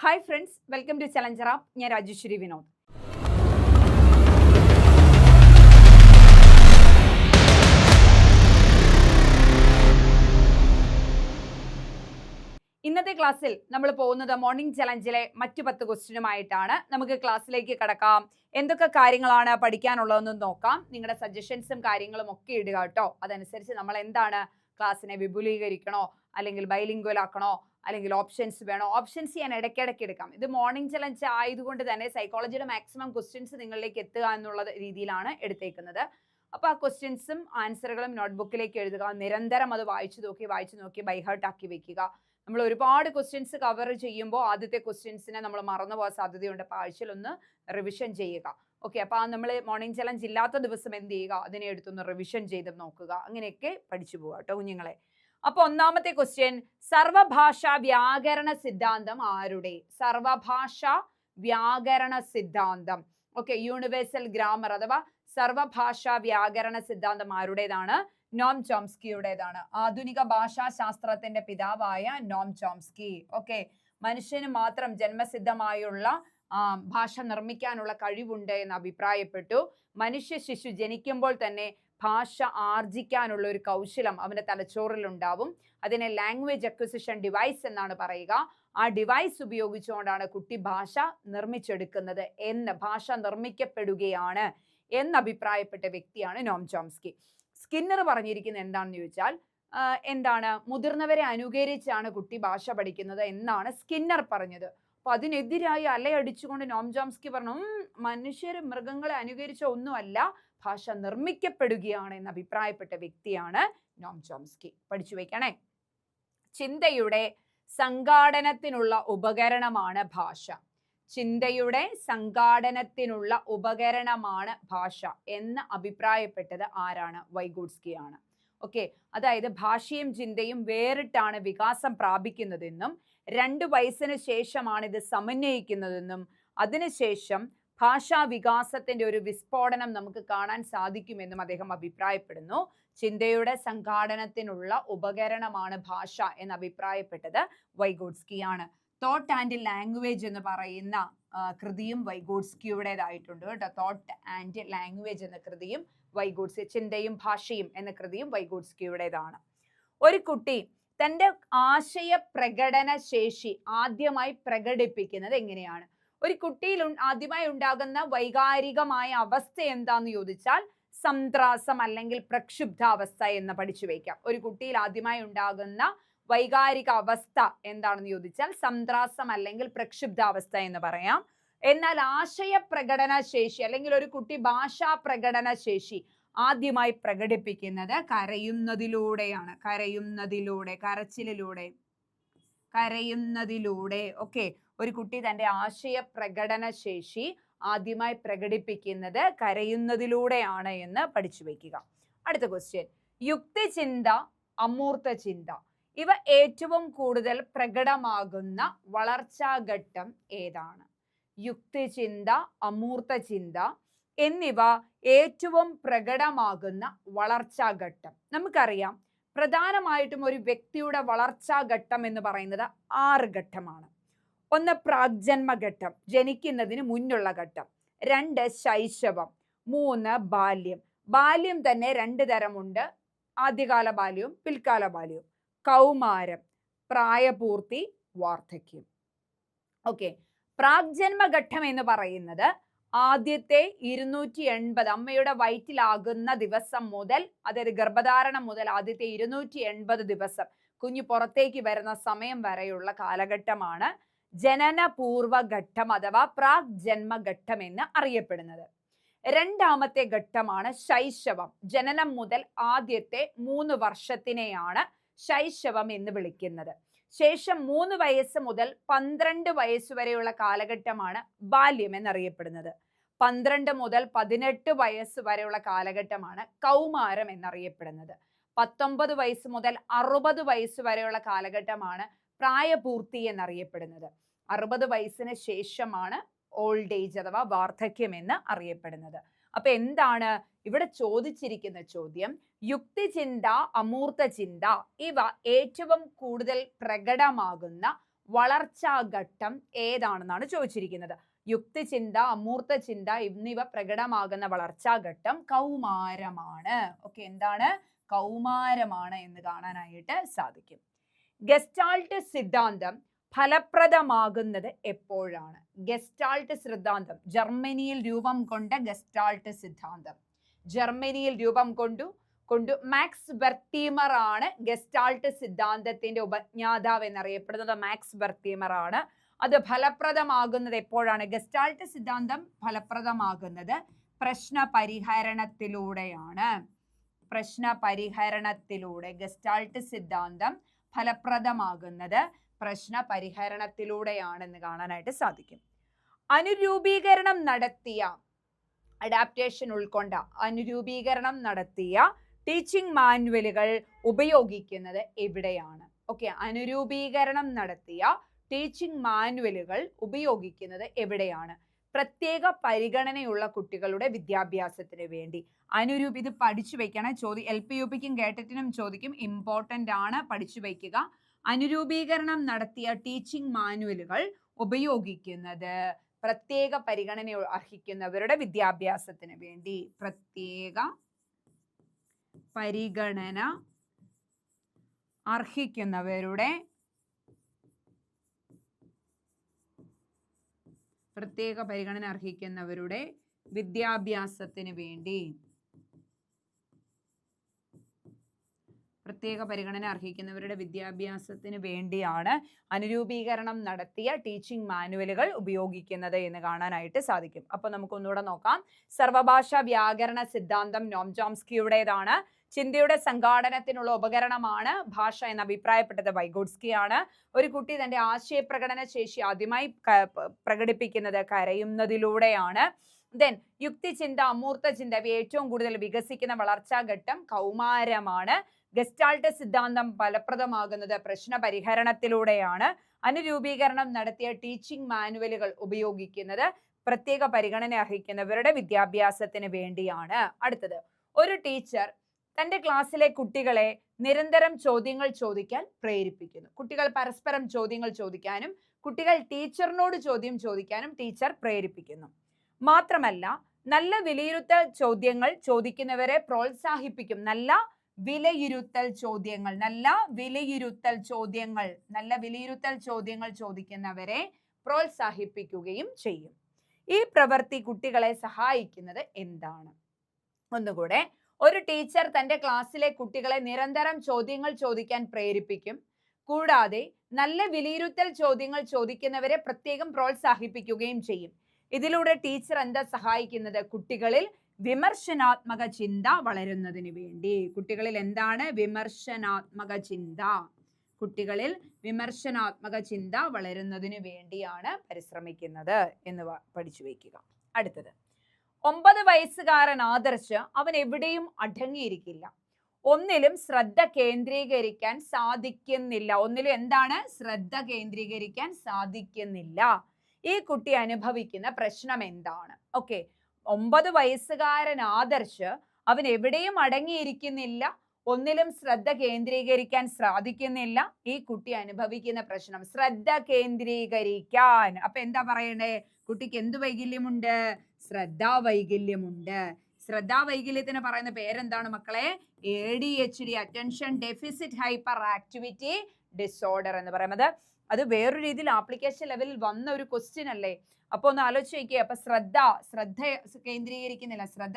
Hi friends, welcome to challenger app. ഞാൻ രാജേശ്വരി വിനോദ്. ഇന്നത്തെ ക്ലാസ്സിൽ നമ്മൾ പോകുന്നത് മോർണിംഗ് ചലഞ്ചിലെ മറ്റു 10 ക്വസ്റ്റ്യനുമായിട്ടാണ്. നമുക്ക് ക്ലാസ്സിലേക്ക് കടക്കാം. എന്തൊക്കെ കാര്യങ്ങളാണ് പഠിക്കാനുള്ളതെന്ന് നോക്കാം. നിങ്ങളുടെ സജഷൻസും കാര്യങ്ങളും ഒക്കെ ഇടുക കേട്ടോ. അതനുസരിച്ച് നമ്മൾ എന്താണ് ക്ലാസ്സിനെ വിപുലീകരിക്കണോ, അല്ലെങ്കിൽ ബൈലിംഗ്വൽ ആക്കണോ, അല്ലെങ്കിൽ ഓപ്ഷൻസ് വേണോ? ഓപ്ഷൻസ് ഞാൻ ഇടയ്ക്കിടയ്ക്ക് എടുക്കാം. ഇത് മോർണിംഗ് ചലഞ്ച് ആയതുകൊണ്ട് തന്നെ സൈക്കോളജിയുടെ മാക്സിമം ക്വസ്റ്റ്യൻസ് നിങ്ങളിലേക്ക് എത്തുക എന്നുള്ള രീതിയിലാണ് എടുത്തേക്കുന്നത്. അപ്പോൾ ആ ക്വസ്റ്റ്യൻസും ആൻസറുകളും നോട്ട്ബുക്കിലേക്ക് എഴുതുക. നിരന്തരം അത് വായിച്ചു നോക്കി ബൈഹാർട്ട് ആക്കി വെക്കുക. നമ്മൾ ഒരുപാട് ക്വസ്റ്റ്യൻസ് കവർ ചെയ്യുമ്പോൾ ആദ്യത്തെ ക്വസ്റ്റ്യൻസിനെ നമ്മൾ മറന്നു പോകാൻ സാധ്യതയുണ്ട്. അപ്പോൾ ആഴ്ചയിലൊന്ന് റിവിഷൻ ചെയ്യുക. ഓക്കെ, അപ്പോൾ നമ്മൾ മോർണിംഗ് ചലഞ്ച് ഇല്ലാത്ത ദിവസം എന്ത് ചെയ്യുക? അതിനെ എടുത്തൊന്ന് റിവിഷൻ ചെയ്ത് നോക്കുക. അങ്ങനെയൊക്കെ പഠിച്ചു പോവുക കേട്ടോ കുഞ്ഞുങ്ങളെ. അപ്പൊ ഒന്നാമത്തെ ക്വസ്റ്റ്യൻ, സർവഭാഷാ വ്യാകരണ സിദ്ധാന്തം ആരുടെ? സർവഭാഷാ വ്യാകരണ സിദ്ധാന്തം, ഓക്കെ, യൂണിവേഴ്സൽ ഗ്രാമർ അഥവാ സർവഭാഷാ വ്യാകരണ സിദ്ധാന്തം ആരുടേതാണ്? നോം ചോംസ്കിയുടേതാണ്. ആധുനിക ഭാഷാ ശാസ്ത്രത്തിന്റെ പിതാവായ നോം ചോംസ്കി. ഓക്കെ, മനുഷ്യന് മാത്രം ജന്മസിദ്ധമായുള്ള ഭാഷ നിർമ്മിക്കാനുള്ള കഴിവുണ്ട് എന്ന് അഭിപ്രായപ്പെട്ടു. മനുഷ്യ ശിശു ജനിക്കുമ്പോൾ തന്നെ ഭാഷ ആർജിക്കാനുള്ള ഒരു കൗശലം അവന്റെ തലച്ചോറിൽ ഉണ്ടാവും. അതിനെ ലാംഗ്വേജ് അക്വിസിഷൻ ഡിവൈസ് എന്നാണ് പറയുക. ആ ഡിവൈസ് ഉപയോഗിച്ചുകൊണ്ടാണ് കുട്ടി ഭാഷ നിർമ്മിച്ചെടുക്കുന്നത് ഭാഷ നിർമ്മിക്കപ്പെടുകയാണ് എന്ന് അഭിപ്രായപ്പെട്ട വ്യക്തിയാണ് നോം ചോംസ്കി. സ്കിന്നർ പറഞ്ഞിരിക്കുന്നത് എന്താണെന്ന് ചോദിച്ചാൽ എന്താണ്? മുതിർന്നവരെ അനുകരിച്ചാണ് കുട്ടി ഭാഷ പഠിക്കുന്നത് എന്നാണ് സ്കിന്നർ പറഞ്ഞത്. അപ്പൊ അതിനെതിരായി അലയടിച്ചുകൊണ്ട് നോം ചോംസ്കി പറഞ്ഞു, മനുഷ്യർ മൃഗങ്ങളെ അനുകരിച്ച ഒന്നുമല്ല, ഭാഷ നിർമ്മിക്കപ്പെടുകയാണ് എന്ന് അഭിപ്രായപ്പെട്ട വ്യക്തിയാണ് നോം ചോംസ്കി. പഠിച്ചു വെക്കണേ. ചിന്തയുടെ സംഘാടനത്തിനുള്ള ഉപകരണമാണ് ഭാഷ. ചിന്തയുടെ സംഘാടനത്തിനുള്ള ഉപകരണമാണ് ഭാഷ എന്ന് അഭിപ്രായപ്പെട്ടത് ആരാണ്? വൈഗോട്സ്കിയാണ്. ഓക്കെ, അതായത് ഭാഷയും ചിന്തയും വേറിട്ടാണ് വികാസം പ്രാപിക്കുന്നതെന്നും 2 വയസ്സിന് ശേഷമാണ് ഇത് സമന്വയിക്കുന്നതെന്നും അതിനുശേഷം ഭാഷാ വികാസത്തിന്റെ ഒരു വിസ്ഫോടനം നമുക്ക് കാണാൻ സാധിക്കുമെന്നും അദ്ദേഹം അഭിപ്രായപ്പെടുന്നു. ചിന്തയുടെ സംഘാടനത്തിനുള്ള ഉപകരണമാണ് ഭാഷ എന്ന് അഭിപ്രായപ്പെട്ടത് വൈഗോട്സ്കിയാണ്. തോട്ട് ആൻഡ് ലാംഗ്വേജ് എന്ന് പറയുന്ന കൃതിയും വൈഗോട്സ്കിയുടേതായിട്ടുണ്ട് കേട്ടോ. തോട്ട് ആൻഡ് ലാംഗ്വേജ് എന്ന കൃതിയും വൈഗോട്സ്കി, ചിന്തയും ഭാഷയും എന്ന കൃതിയും വൈഗോട്സ്കിയുടേതാണ്. ഒരു കുട്ടി തന്റെ ആശയ പ്രകടന ശേഷി ആദ്യമായി പ്രകടിപ്പിക്കുന്നത് എങ്ങനെയാണ്? ഒരു കുട്ടിയിൽ ആദ്യമായി ഉണ്ടാകുന്ന വൈകാരികമായ അവസ്ഥ എന്താന്ന് ചോദിച്ചാൽ സംത്രാസം അല്ലെങ്കിൽ പ്രക്ഷുബ്ധാവസ്ഥ എന്ന് പഠിച്ചു വയ്ക്കാം. ഒരു കുട്ടിയിൽ ആദ്യമായി ഉണ്ടാകുന്ന വൈകാരിക അവസ്ഥ എന്താണെന്ന് ചോദിച്ചാൽ സംത്രാസം അല്ലെങ്കിൽ പ്രക്ഷുബ്ധാവസ്ഥ എന്ന് പറയാം. എന്നാൽ ആശയ പ്രകടന ശേഷി അല്ലെങ്കിൽ ഒരു കുട്ടി ഭാഷാ പ്രകടന ശേഷി ആദ്യമായി പ്രകടിപ്പിക്കുന്നത് കരയുന്നതിലൂടെയാണ്. കരച്ചിലിലൂടെ. ഓക്കെ, ഒരു കുട്ടി തന്റെ ആശയ പ്രകടന ശേഷി ആദ്യമായി പ്രകടിപ്പിക്കുന്നത് കരയുന്നതിലൂടെയാണ് എന്ന് പഠിച്ചു വെക്കുക. അടുത്ത ക്വസ്റ്റ്യൻ, യുക്തിചിന്ത, അമൂർത്ത ചിന്ത ഇവ ഏറ്റവും കൂടുതൽ പ്രകടമാകുന്ന വളർച്ചാഘട്ടം ഏതാണ്? യുക്തിചിന്ത, അമൂർത്ത ചിന്ത എന്നിവ ഏറ്റവും പ്രകടമാകുന്ന വളർച്ചാഘട്ടം. നമുക്കറിയാം, പ്രധാനമായിട്ടും ഒരു വ്യക്തിയുടെ വളർച്ചാഘട്ടം എന്ന് പറയുന്നത് 6 ഘട്ടമാണ്. 1 പ്രാഗ്ജന്മഘട്ടം, ജനിക്കുന്നതിന് മുന്നുള്ള ഘട്ടം. 2 ശൈശവം. 3 ബാല്യം. ബാല്യം തന്നെ 2 തരമുണ്ട്, ആദ്യകാല ബാല്യവും പിൽക്കാല ബാല്യവും. കൗമാരം, പ്രായപൂർത്തി, വാർദ്ധക്യം. ഓക്കെ, പ്രാഗ്ജന്മഘട്ടം എന്ന് പറയുന്നത് ആദ്യത്തെ 280 അമ്മയുടെ വയറ്റിലാകുന്ന ദിവസം മുതൽ, അതായത് ഗർഭധാരണം മുതൽ ആദ്യത്തെ 280 ദിവസം കുഞ്ഞു പുറത്തേക്ക് വരുന്ന സമയം വരെയുള്ള കാലഘട്ടമാണ് ജനനപൂർവഘട്ടം അഥവാ പ്രാഗ്ജന്മഘട്ടം എന്ന് അറിയപ്പെടുന്നത്. 2ാമത്തെ ഘട്ടമാണ് ശൈശവം. ജനനം മുതൽ ആദ്യത്തെ 3 വർഷത്തിനെയാണ് ശൈശവം എന്ന് വിളിക്കുന്നത്. ശേഷം 3 വയസ്സ് മുതൽ 12 വയസ്സ് വരെയുള്ള കാലഘട്ടമാണ് ബാല്യം എന്നറിയപ്പെടുന്നത്. 12 മുതൽ 18 വയസ്സ് വരെയുള്ള കാലഘട്ടമാണ് കൗമാരം എന്നറിയപ്പെടുന്നത്. 19 വയസ്സ് മുതൽ 60 വയസ്സ് വരെയുള്ള കാലഘട്ടമാണ് പ്രായപൂർത്തി എന്നറിയപ്പെടുന്നത്. 60 വയസ്സിന് ശേഷമാണ് ഓൾഡ് ഏജ് അഥവാ വാർദ്ധക്യം എന്ന് അറിയപ്പെടുന്നത്. അപ്പൊ എന്താണ് ഇവിടെ ചോദിച്ചിരിക്കുന്ന ചോദ്യം? യുക്തിചിന്ത, അമൂർത്ത ചിന്ത ഇവ ഏറ്റവും കൂടുതൽ പ്രകടമാകുന്ന വളർച്ചാ ഘട്ടം ഏതാണെന്നാണ് ചോദിച്ചിരിക്കുന്നത്. യുക്തിചിന്ത, അമൂർത്ത ചിന്ത എന്നിവ പ്രകടമാകുന്ന വളർച്ചാ ഘട്ടം കൗമാരമാണ്. ഓക്കെ, എന്താണ്? കൗമാരമാണ് എന്ന് കാണാനായിട്ട് സാധിക്കും. ഗസ്റ്റാൾട്ട് സിദ്ധാന്തം ഫലപ്രദമാകുന്നത് എപ്പോഴാണ്? ഗസ്റ്റാൾട്ട് സിദ്ധാന്തം ജർമ്മനിയിൽ രൂപം കൊണ്ട ഗസ്റ്റാൾട്ട് സിദ്ധാന്തം, ജർമ്മനിയിൽ രൂപം കൊണ്ടു മാക്സ് ബെർത്തീമർ ആണ് ഗസ്റ്റാൾട്ട് സിദ്ധാന്തത്തിന്റെ ഉപജ്ഞാതാവ് എന്നറിയപ്പെടുന്നത്. മാക്സ് ബെർത്തീമർ ആണ്. അത് ഫലപ്രദമാകുന്നത് എപ്പോഴാണ്? ഗസ്റ്റാൾട്ട് സിദ്ധാന്തം ഫലപ്രദമാകുന്നത് പ്രശ്ന പരിഹരണത്തിലൂടെയാണ്. പ്രശ്ന പരിഹരണത്തിലൂടെ ഗസ്റ്റാൾട്ട് സിദ്ധാന്തം ഫലപ്രദമാകുന്നത് പ്രശ്ന പരിഹരണത്തിലൂടെയാണെന്ന് കാണാനായിട്ട് സാധിക്കും. അനുരൂപീകരണം നടത്തിയ, അഡാപ്റ്റേഷൻ ഉൾക്കൊണ്ട അനുരൂപീകരണം നടത്തിയ ടീച്ചിങ് മാനുവലുകൾ ഉപയോഗിക്കുന്നത് എവിടെയാണ്? ഓക്കെ, അനുരൂപീകരണം നടത്തിയ ടീച്ചിങ് മാനുവലുകൾ ഉപയോഗിക്കുന്നത് എവിടെയാണ്? പ്രത്യേക പരിഗണനയുള്ള കുട്ടികളുടെ വിദ്യാഭ്യാസത്തിന് വേണ്ടി. ഇത് പഠിച്ചു വെക്കണം. LP-UPക്കും കേട്ടറ്റിനും ചോദിക്കും. ഇമ്പോർട്ടൻ്റ് ആണ്, പഠിച്ചു വയ്ക്കുക. അനുരൂപീകരണം നടത്തിയ ടീച്ചിങ് മാനുവലുകൾ ഉപയോഗിക്കുന്നത് പ്രത്യേക പരിഗണന അർഹിക്കുന്നവരുടെ വിദ്യാഭ്യാസത്തിന് വേണ്ടി. പ്രത്യേക പരിഗണന അർഹിക്കുന്നവരുടെ വിദ്യാഭ്യാസത്തിന് വേണ്ടി. പ്രത്യേക പരിഗണന അർഹിക്കുന്നവരുടെ വിദ്യാഭ്യാസത്തിന് വേണ്ടിയാണ് അനുരൂപീകരണം നടത്തിയ ടീച്ചിങ് മാനുവലുകൾ ഉപയോഗിക്കുന്നത് എന്ന് കാണാനായിട്ട് സാധിക്കും. അപ്പൊ നമുക്ക് ഒന്നുകൂടെ നോക്കാം. സർവഭാഷാ വ്യാകരണ സിദ്ധാന്തം നോം ചോംസ്കിയുടേതാണ്. ചിന്തയുടെ സംഘാടനത്തിനുള്ള ഉപകരണമാണ് ഭാഷ എന്ന് അഭിപ്രായപ്പെട്ടത് വൈഗോട്സ്കി ആണ്. ഒരു കുട്ടി തന്റെ ആശയപ്രകടന ശേഷി ആദ്യമായി പ്രകടിപ്പിക്കുന്നത് കരയുന്നതിലൂടെയാണ്. ദെൻ യുക്തിചിന്ത, അമൂർത്ത ചിന്ത ഇവ ഏറ്റവും കൂടുതൽ വികസിക്കുന്ന വളർച്ചാ ഘട്ടം കൗമാരമാണ്. ഗസ്റ്റാൾട്ട് സിദ്ധാന്തം ഫലപ്രദമാകുന്നത് പ്രശ്ന പരിഹരണത്തിലൂടെയാണ്. അനുരൂപീകരണം നടത്തിയ ടീച്ചിങ് മാനുവലുകൾ ഉപയോഗിക്കുന്നത് പ്രത്യേക പരിഗണന അർഹിക്കുന്നവരുടെ വിദ്യാഭ്യാസത്തിന് വേണ്ടിയാണ്. അടുത്തത്, ഒരു ടീച്ചർ തന്റെ ക്ലാസ്സിലെ കുട്ടികളെ നിരന്തരം ചോദ്യങ്ങൾ ചോദിക്കാൻ പ്രേരിപ്പിക്കുന്നു. കുട്ടികൾ പരസ്പരം ചോദ്യങ്ങൾ ചോദിക്കാനും കുട്ടികൾ ടീച്ചറിനോട് ചോദ്യം ചോദിക്കാനും ടീച്ചർ പ്രേരിപ്പിക്കുന്നു. മാത്രമല്ല, നല്ല വിലയിരുത്തൽ ചോദ്യങ്ങൾ ചോദിക്കുന്നവരെ പ്രോത്സാഹിപ്പിക്കും. നല്ല വിലയിരുത്തൽ ചോദ്യങ്ങൾ ചോദിക്കുന്നവരെ പ്രോത്സാഹിപ്പിക്കുകയും ചെയ്യും. ഈ പ്രവൃത്തി കുട്ടികളെ സഹായിക്കുന്നത് എന്താണ്? ഒന്നുകൂടെ, ഒരു ടീച്ചർ തന്റെ ക്ലാസ്സിലെ കുട്ടികളെ നിരന്തരം ചോദ്യങ്ങൾ ചോദിക്കാൻ പ്രേരിപ്പിക്കും. കൂടാതെ നല്ല വിലയിരുത്തൽ ചോദ്യങ്ങൾ ചോദിക്കുന്നവരെ പ്രത്യേകം പ്രോത്സാഹിപ്പിക്കുകയും ചെയ്യും. ഇതിലൂടെ ടീച്ചർ എന്താ സഹായിക്കുന്നത്? കുട്ടികളിൽ വിമർശനാത്മക ചിന്ത വളരുന്നതിന് വേണ്ടി. കുട്ടികളിൽ എന്താണ്? വിമർശനാത്മക ചിന്ത വളരുന്നതിന് വേണ്ടിയാണ് പരിശ്രമിക്കുന്നത് എന്ന് പഠിച്ചു വയ്ക്കുക. അടുത്തത്, 9 വയസ്സുകാരൻ ആദർശ് അവൻ എവിടെയും അടങ്ങിയിരിക്കില്ല. ഒന്നിലും ശ്രദ്ധ കേന്ദ്രീകരിക്കാൻ സാധിക്കുന്നില്ല. ഈ കുട്ടി അനുഭവിക്കുന്ന പ്രശ്നം എന്താണ്? ഓക്കെ, 9 വയസ്സുകാരൻ ആദർശ് അവൻ എവിടെയും അടങ്ങിയിരിക്കുന്നില്ല, ഒന്നിലും ശ്രദ്ധ കേന്ദ്രീകരിക്കാൻ സാധിക്കുന്നില്ല. ഈ കുട്ടി അനുഭവിക്കുന്ന പ്രശ്നം ശ്രദ്ധ കേന്ദ്രീകരിക്കാൻ. അപ്പൊ എന്താ പറയണ്ടേ? കുട്ടിക്ക് എന്ത് വൈകല്യമുണ്ട്? ശ്രദ്ധാവൈകല്യമുണ്ട്. ശ്രദ്ധാവൈകല്യത്തിന് പറയുന്ന പേരെന്താണ് മക്കളെ? ADHD, attention deficit hyper activity disorder എന്ന് പറയുന്നത്. അത് വേറൊരു രീതിയിൽ ആപ്ലിക്കേഷൻ ലെവലിൽ വന്ന ഒരു ക്വസ്റ്റ്യൻ അല്ലേ? അപ്പൊ ഒന്ന് ആലോചിച്ച് നോക്കിയേ. അപ്പൊ ശ്രദ്ധ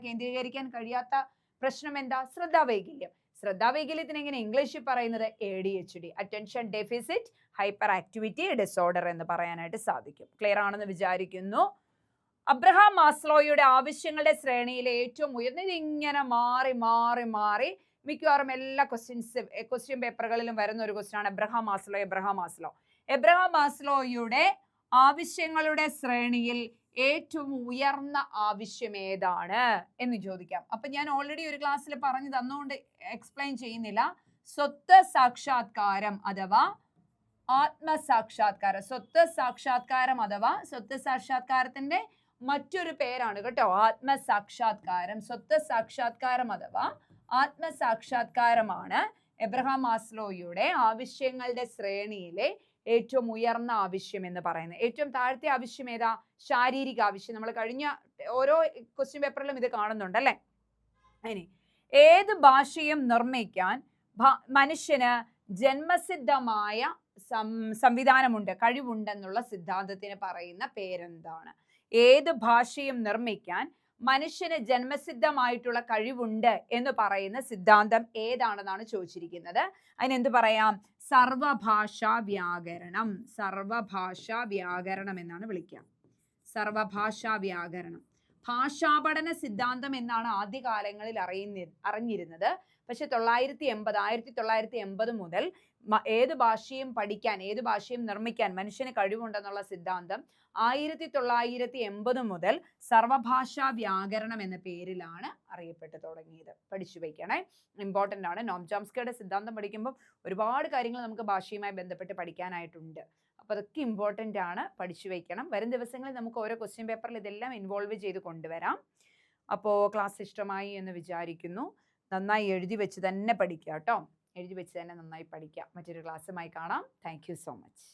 കേന്ദ്രീകരിക്കാൻ കഴിയാത്ത പ്രശ്നം എന്താ? ശ്രദ്ധാവൈകല്യം. ശ്രദ്ധാവൈകല്യത്തിന് എങ്ങനെ ഇംഗ്ലീഷിൽ പറയുന്നത്? ADHD, attention deficit hyper activity disorder എന്ന് പറയാനായിട്ട് സാധിക്കും. ക്ലിയർ ആണെന്ന് വിചാരിക്കുന്നു. അബ്രഹാം മാസ്ലോയുടെ ആവശ്യങ്ങളുടെ ശ്രേണിയിലെ ഏറ്റവും ഉയർന്നത് ഇങ്ങനെ മാറി മാറി മാറി മിക്കവാറും എല്ലാ ക്വസ്റ്റ്യൻ പേപ്പറുകളിലും വരുന്ന ഒരു ക്വസ്റ്റ്യൻ ആണ് എബ്രഹാം മാസ്ലോയുടെ ആവശ്യങ്ങളുടെ ശ്രേണിയിൽ ഏറ്റവും ഉയർന്ന ആവശ്യം ഏതാണ് എന്ന് ചോദിക്കാം. അപ്പൊ ഞാൻ ഓൾറെഡി ഒരു ക്ലാസ്സിൽ പറഞ്ഞു തന്നുകൊണ്ട് എക്സ്പ്ലെയിൻ ചെയ്യുന്നില്ല. സ്വത്വ സാക്ഷാത്കാരം അഥവാ ആത്മസാക്ഷാത്കാരം. സ്വത്വ സാക്ഷാത്കാരത്തിന്റെ മറ്റൊരു പേരാണ് കേട്ടോ ആത്മസാക്ഷാത്കാരം. സ്വത്വ സാക്ഷാത്കാരം അഥവാ ആത്മസാക്ഷാത്കാരമാണ് എബ്രഹാം മാസ്ലോയുടെ ആവശ്യങ്ങളുടെ ശ്രേണിയിലെ ഏറ്റവും ഉയർന്ന ആവശ്യം എന്ന് പറയുന്നത്? ഏറ്റവും താഴത്തെ ആവശ്യം ഏതാ? ശാരീരിക ആവശ്യം. നമ്മൾ കഴിഞ്ഞ ഓരോ ക്വസ്റ്റ്യൻ പേപ്പറിലും ഇത് കാണുന്നുണ്ട് അല്ലേ? ഇനി ഏത് ഭാഷയും നിർമ്മിക്കാൻ മനുഷ്യന് ജന്മസിദ്ധമായ സംവിധാനമുണ്ട്, കഴിവുണ്ടെന്നുള്ള സിദ്ധാന്തത്തിന് പറയുന്ന പേരെന്താണ്? ഏത് ഭാഷയും നിർമ്മിക്കാൻ മനുഷ്യന് ജന്മസിദ്ധമായിട്ടുള്ള കഴിവുണ്ട് എന്ന് പറയുന്ന സിദ്ധാന്തം ഏതാണെന്നാണ് ചോദിച്ചിരിക്കുന്നത്. അതിനെന്ത് പറയാം? സർവഭാഷാ വ്യാകരണം. സർവഭാഷാ വ്യാകരണം എന്നാണ് വിളിക്കുക. സർവഭാഷാ വ്യാകരണം. ഭാഷാപഠന സിദ്ധാന്തം എന്നാണ് ആദ്യകാലങ്ങളിൽ അറിഞ്ഞിരുന്നത്. പക്ഷെ 1980 മുതൽ ഏത് ഭാഷയും പഠിക്കാൻ, ഏത് ഭാഷയും നിർമ്മിക്കാൻ മനുഷ്യന് കഴിവുണ്ടെന്നുള്ള സിദ്ധാന്തം 1980 മുതൽ സർവഭാഷാ വ്യാകരണം എന്ന പേരിലാണ് അറിയപ്പെട്ടു തുടങ്ങിയത്. പഠിച്ചു വയ്ക്കണേ, ഇമ്പോർട്ടൻ്റ് ആണ്. നോം ചോംസ്കിയുടെ സിദ്ധാന്തം പഠിക്കുമ്പോൾ ഒരുപാട് കാര്യങ്ങൾ നമുക്ക് ഭാഷയുമായി ബന്ധപ്പെട്ട് പഠിക്കാനായിട്ടുണ്ട്. അപ്പോൾ അതൊക്കെ ഇമ്പോർട്ടൻ്റ് ആണ്, പഠിച്ചു വയ്ക്കണം. വരും ദിവസങ്ങളിൽ നമുക്ക് ഓരോ ക്വസ്റ്റ്യൻ പേപ്പറിൽ ഇതെല്ലാം ഇൻവോൾവ് ചെയ്ത് കൊണ്ടുവരാം. അപ്പോൾ ക്ലാസ് ഇഷ്ടമായി എന്ന് വിചാരിക്കുന്നു. നന്നായി എഴുതി വെച്ച് തന്നെ പഠിക്കുക കേട്ടോ. എഴുതി വെച്ച് തന്നെ നന്നായി പഠിക്കുക. മറ്റൊരു ക്ലാസ്സുമായി കാണാം. Thank you so much.